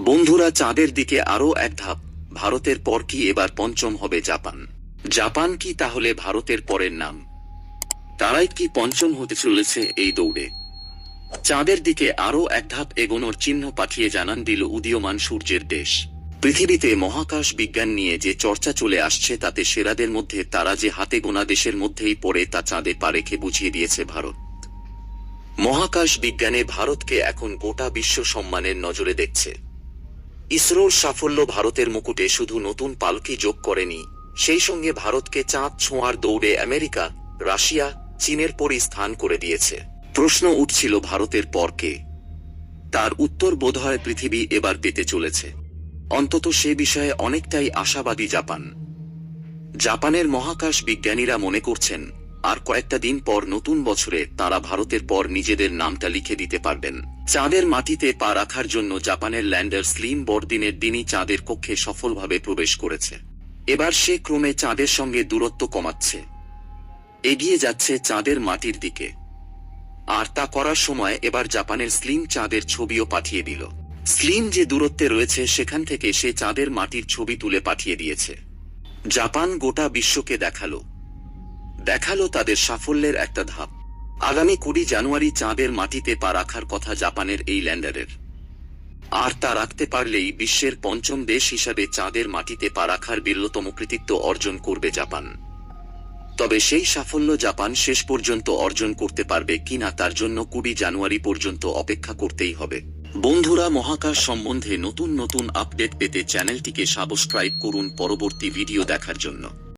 বন্ধুরা, চাঁদের দিকে আরও এক ধাপ। ভারতের পর কি এবার পঞ্চম হবে জাপান? জাপান কি তাহলে ভারতের পরের নাম? তারাই কি পঞ্চম হতে চলেছে এই দৌড়ে? চাঁদের দিকে আরও এক ধাপ এগোনোর চিহ্ন পাঠিয়ে জানান দিল উদীয়মান সূর্যের দেশ। পৃথিবীতে মহাকাশ বিজ্ঞান নিয়ে যে চর্চা চলে আসছে তাতে সেরাদের মধ্যে তারা যে হাতে গোনা দেশের মধ্যেই পড়ে তা চাঁদে পা রেখে বুঝিয়ে দিয়েছে ভারত। মহাকাশ বিজ্ঞানে ভারতকে এখন গোটা বিশ্ব সম্মানের নজরে দেখছে। ইসরোর সাফল্য ভারতের মুকুটে শুধু নতুন পালকি যোগ করেনি, সেই সঙ্গে ভারতকে চাঁদ ছোঁয়ার দৌড়ে আমেরিকা, রাশিয়া, চীনের পরই স্থান করে দিয়েছে। প্রশ্ন উঠছিল ভারতের পর কে? তার উত্তর বোধহয় পৃথিবী এবার পেতে চলেছে। অন্তত সে বিষয়ে অনেকটাই আশাবাদী জাপান। জাপানের মহাকাশ বিজ্ঞানীরা মনে করছেন আর কয়েকটা দিন পর নতুন বছরে তারা ভারতের পর নিজেদের নামটা লিখে দিতে পারবেন। চাঁদের মাটিতে পা রাখার জন্য জাপানের ল্যান্ডার স্লিম বড়দিনের দিনই চাঁদের কক্ষে সফলভাবে প্রবেশ করেছে। এবার সে ক্রমে চাঁদের সঙ্গে দূরত্ব কমাচ্ছে, এগিয়ে যাচ্ছে চাঁদের মাটির দিকে। আর তা করার সময় এবার জাপানের স্লিম চাঁদের ছবিও পাঠিয়ে দিল। স্লিম যে দূরত্বে রয়েছে সেখান থেকে সে চাঁদের মাটির ছবি তুলে পাঠিয়ে দিয়েছে। জাপান গোটা বিশ্বকে দেখালো তাদের সাফল্যের একটা ধাপ। আগামী 20 জানুয়ারি চাঁদের মাটিতে পা রাখার কথা জাপানের এই ল্যান্ডারের। আর তা রাখতে পারলেই বিশ্বের পঞ্চম দেশ হিসাবে চাঁদের মাটিতে পা রাখার বীরতম কৃতিত্ব অর্জন করবে জাপান। তবে সেই সাফল্য জাপান শেষ পর্যন্ত অর্জন করতে পারবে কিনা তার জন্য 20 জানুয়ারি পর্যন্ত অপেক্ষা করতেই হবে। বন্ধুরা, মহাকাশ সম্বন্ধে নতুন নতুন আপডেট পেতে চ্যানেলটিকে সাবস্ক্রাইব করুন পরবর্তী ভিডিও দেখার জন্য।